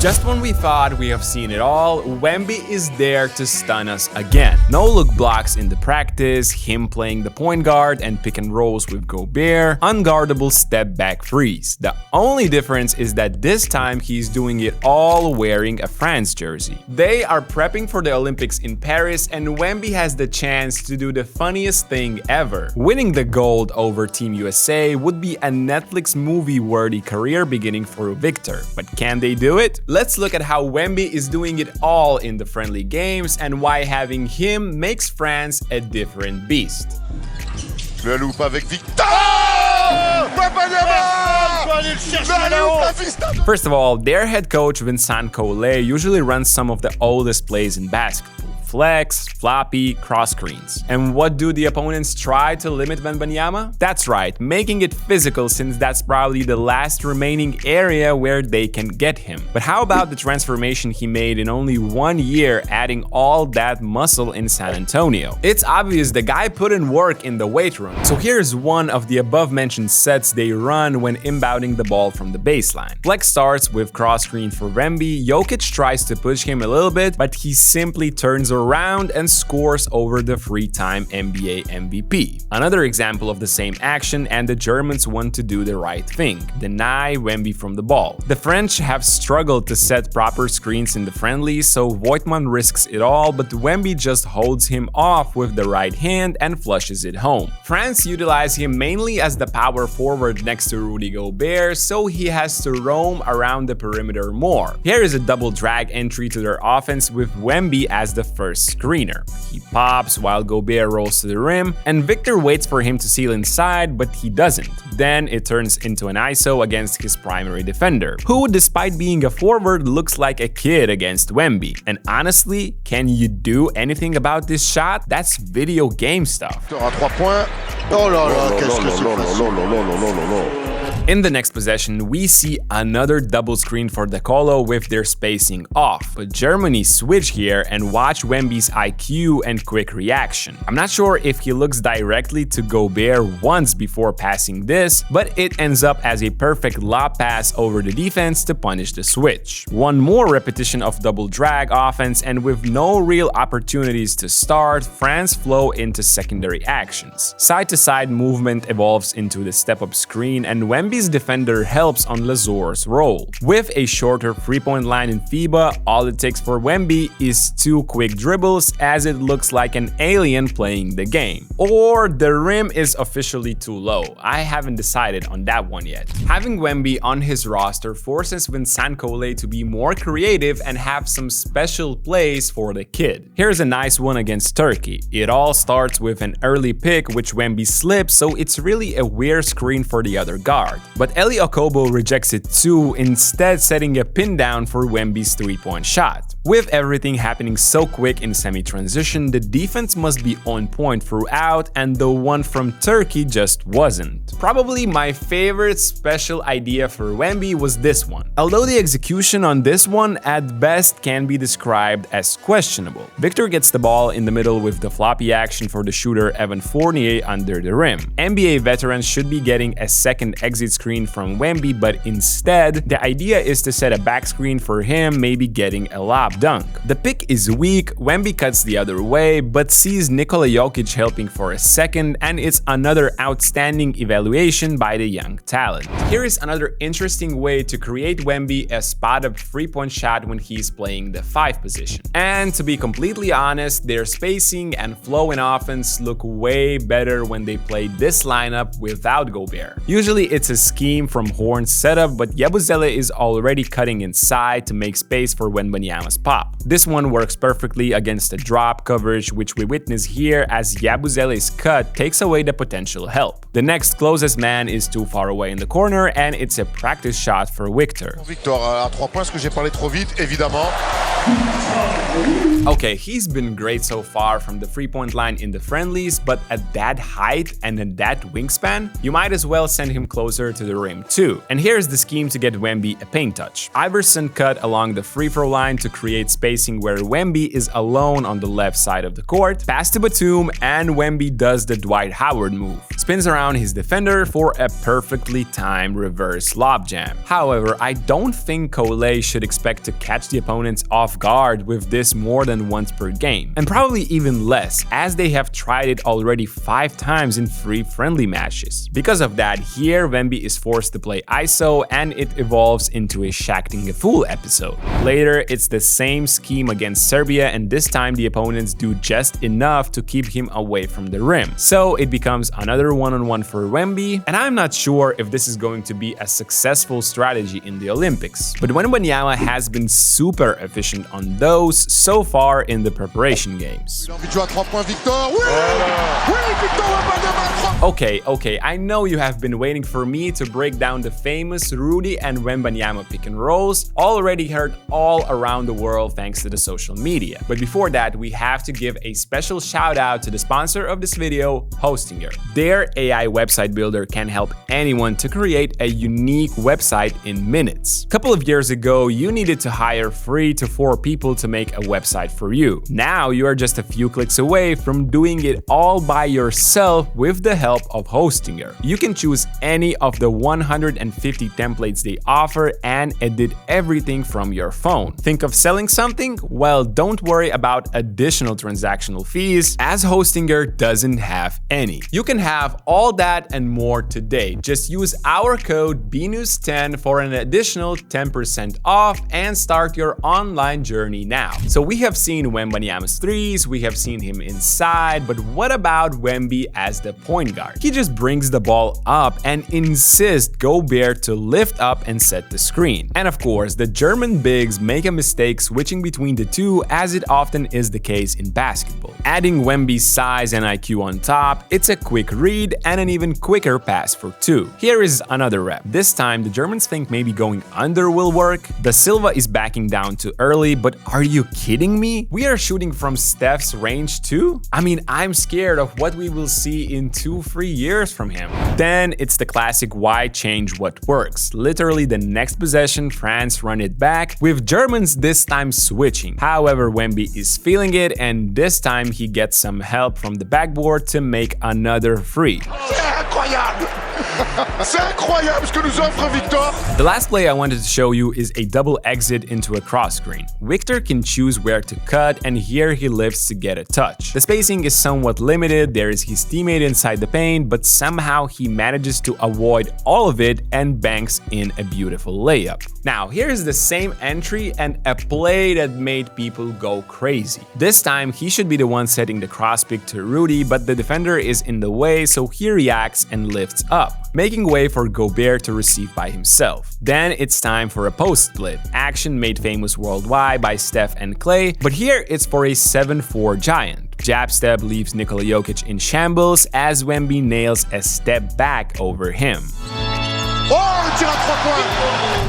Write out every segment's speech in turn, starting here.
Just when we thought we have seen it all, Wemby is there to stun us again. No-look blocks in the practice, him playing the point guard and pick and rolls with Gobert, unguardable step-back threes. The only difference is that this time he's doing it all wearing a France jersey. They are prepping for the Olympics in Paris, and Wemby has the chance to do the funniest thing ever. Winning the gold over Team USA would be a Netflix movie-worthy career beginning for Victor. But can they do it? Let's look at how Wemby is doing it all in the friendly games and why having him makes France a different beast. Le loup avec Victor! Wembanyama! First of all, their head coach Vincent Collet usually runs some of the oldest plays in basketball. Flex, floppy, cross screens. And what do the opponents try to limit Wembanyama? That's right, making it physical, since that's probably the last remaining area where they can get him. But how about the transformation he made in only 1 year, adding all that muscle in San Antonio? It's obvious the guy put in work in the weight room. So here's one of the above mentioned sets they run when inbounding the ball from the baseline. Flex starts with cross screen for Wemby. Jokic tries to push him a little bit, but he simply turns around and scores over the three-time NBA MVP. Another example of the same action, and the Germans want to do the right thing: deny Wemby from the ball. The French have struggled to set proper screens in the friendlies, so Voigtman risks it all, but Wemby just holds him off with the right hand and flushes it home. France utilize him mainly as the power forward next to Rudy Gobert, so he has to roam around the perimeter more. Here is a double drag entry to their offense with Wemby as the first screener. He pops while Gobert rolls to the rim, and Victor waits for him to seal inside, but he doesn't. Then it turns into an ISO against his primary defender, who, despite being a forward, looks like a kid against Wemby. And honestly, can you do anything about this shot? That's video game stuff. In the next possession, we see another double screen for De Colo with their spacing off, but Germany switch here and watch Wemby's IQ and quick reaction. I'm not sure if he looks directly to Gobert once before passing this, but it ends up as a perfect lob pass over the defense to punish the switch. One more repetition of double drag offense, and with no real opportunities to start, France flow into secondary actions. Side-to-side movement evolves into the step-up screen, and Wemby's defender helps on Lazor's role. With a shorter three-point line in FIBA, all it takes for Wemby is 2 quick dribbles, as it looks like an alien playing the game. Or the rim is officially too low. I haven't decided on that one yet. Having Wemby on his roster forces Vincent Collet to be more creative and have some special plays for the kid. Here's a nice one against Turkey. It all starts with an early pick which Wemby slips, so it's really a weird screen for the other guard. But Eli Okobo rejects it too, instead setting a pin down for Wemby's three-point shot. With everything happening so quick in semi-transition, the defense must be on point throughout, and the one from Turkey just wasn't. Probably my favorite special idea for Wemby was this one, although the execution on this one at best can be described as questionable. Victor gets the ball in the middle with the floppy action for the shooter Evan Fournier under the rim. NBA veterans should be getting a second exit screen from Wemby, but instead, the idea is to set a back screen for him, maybe getting a lob dunk. The pick is weak, Wemby cuts the other way, but sees Nikola Jokic helping for a second, and it's another outstanding evaluation by the young talent. Here is another interesting way to create Wemby a spot-up three-point shot when he's playing the 5 position. And to be completely honest, their spacing and flow in offense look way better when they play this lineup without Gobert. Usually it's a scheme from Horn's setup, but Yabusele is already cutting inside to make space for Wembanyama's pop. This one works perfectly against the drop coverage, which we witness here as Yabusele's cut takes away the potential help. The next closest man is too far away in the corner, and it's a practice shot for Victor. Victor à 3 points, est-ce que j'ai parlé trop vite? Évidemment. Okay, he's been great so far from the three-point line in the friendlies, but at that height and at that wingspan, you might as well send him closer to the rim too. And here's the scheme to get Wemby a paint touch. Iverson cut along the free-throw line to create spacing where Wemby is alone on the left side of the court, pass to Batum, and Wemby does the Dwight Howard move. Spins around his defender for a perfectly timed reverse lob jam. However, I don't think Collet should expect to catch the opponents off guard with this more than once per game, and probably even less, as they have tried it already 5 times in 3 friendly matches. Because of that, here Wemby is forced to play ISO, and it evolves into a Shaqting a Fool episode. Later, it's the same scheme against Serbia, and this time the opponents do just enough to keep him away from the rim. So it becomes another one-on-one for Wemby, and I'm not sure if this is going to be a successful strategy in the Olympics. But Wembanyama has been super efficient on those so far in the preparation games. Okay, I know you have been waiting for me to break down the famous Rudy and Wembanyama pick and rolls, already heard all around the world thanks to the social media. But before that, we have to give a special shout out to the sponsor of this video, Hostinger. Their AI website builder can help anyone to create a unique website in minutes. A couple of years ago, you needed to hire 3 to 4 people to make a website for you. Now you are just a few clicks away from doing it all by yourself with the help of Hostinger. You can choose any of the 150 templates they offer and edit everything from your phone. Think of selling something? Well, don't worry about additional transactional fees, as Hostinger doesn't have any. You can have all that and more today. Just use our code BNews10 for an additional 10% off and start your online journey now. So we have seen Wembanyama's threes, we have seen him inside, but what about Wemby as the point guard? He just brings the ball up and insists Gobert to lift up and set the screen. And of course, the German bigs make a mistake switching between the two, as it often is the case in basketball. Adding Wemby's size and IQ on top, it's a quick read and an even quicker pass for 2. Here is another rep. This time, the Germans think maybe going under will work. Da Silva is backing down too early, but are you kidding me? We are shooting from Steph's range too? I mean, I'm scared of what we will see in 2-3 years from him. Then it's the classic why change what works. Literally the next possession, France run it back, with Germans this time switching. However, Wemby is feeling it, and this time he gets some help from the backboard to make another free. The last play I wanted to show you is a double exit into a cross screen. Victor can choose where to cut, and here he lifts to get a touch. The spacing is somewhat limited, there is his teammate inside the paint, but somehow he manages to avoid all of it and banks in a beautiful layup. Now, here's the same entry and a play that made people go crazy. This time, he should be the one setting the cross pick to Rudy, but the defender is in the way, so he reacts and lifts up, making way for Gobert to receive by himself. Then it's time for a post split, action made famous worldwide by Steph and Clay, but here it's for a 7-4 giant. Jab step leaves Nikola Jokic in shambles as Wemby nails a step back over him.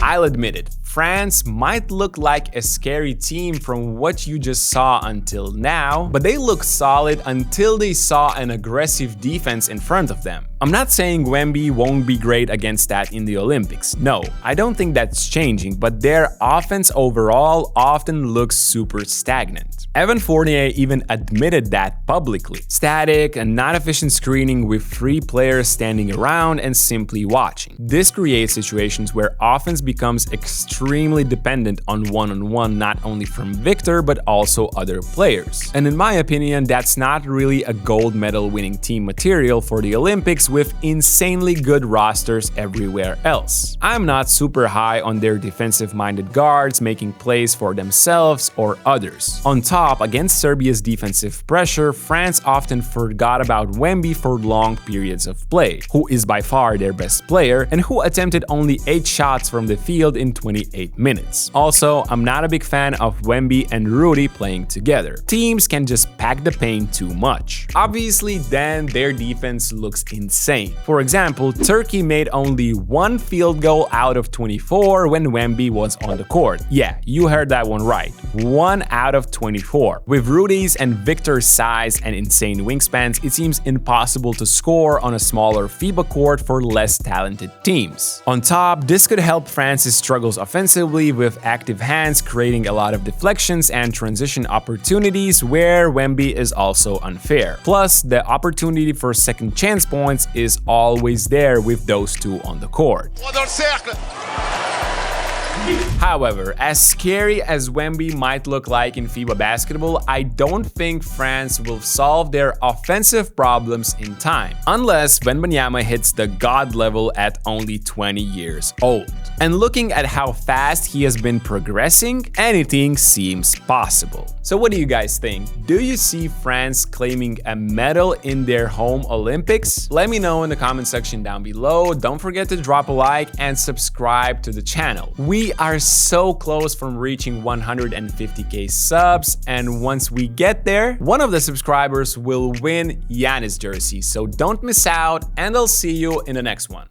I'll admit it, France might look like a scary team from what you just saw until now, but they look solid until they saw an aggressive defense in front of them. I'm not saying Wemby won't be great against that in the Olympics. No, I don't think that's changing, but their offense overall often looks super stagnant. Evan Fournier even admitted that publicly. Static and not efficient screening with 3 players standing around and simply watching. This creates situations where offense becomes extremely dependent on one-on-one, not only from Victor but also other players. And in my opinion, that's not really a gold medal winning team material for the Olympics with insanely good rosters everywhere else. I'm not super high on their defensive-minded guards making plays for themselves or others. On top, against Serbia's defensive pressure, France often forgot about Wemby for long periods of play, who is by far their best player and who attempted only 8 shots from the field in 28 minutes. Also, I'm not a big fan of Wemby and Rudy playing together. Teams can just pack the paint too much. Obviously, then their defense looks insane. insane. For example, Turkey made only 1 field goal out of 24 when Wemby was on the court. Yeah, you heard that one right. 1 out of 24. With Rudy's and Victor's size and insane wingspans, it seems impossible to score on a smaller FIBA court for less talented teams. On top, this could help France's struggles offensively with active hands creating a lot of deflections and transition opportunities where Wemby is also unfair. Plus, the opportunity for second chance points is always there with those two on the court. However, as scary as Wemby might look like in FIBA basketball, I don't think France will solve their offensive problems in time, unless Wembanyama hits the god level at only 20 years old. And looking at how fast he has been progressing, anything seems possible. So what do you guys think? Do you see France claiming a medal in their home Olympics? Let me know in the comment section down below. Don't forget to drop a like and subscribe to the channel. We are so close from reaching 150k subs, and once we get there, one of the subscribers will win Giannis jersey, so don't miss out, and I'll see you in the next one.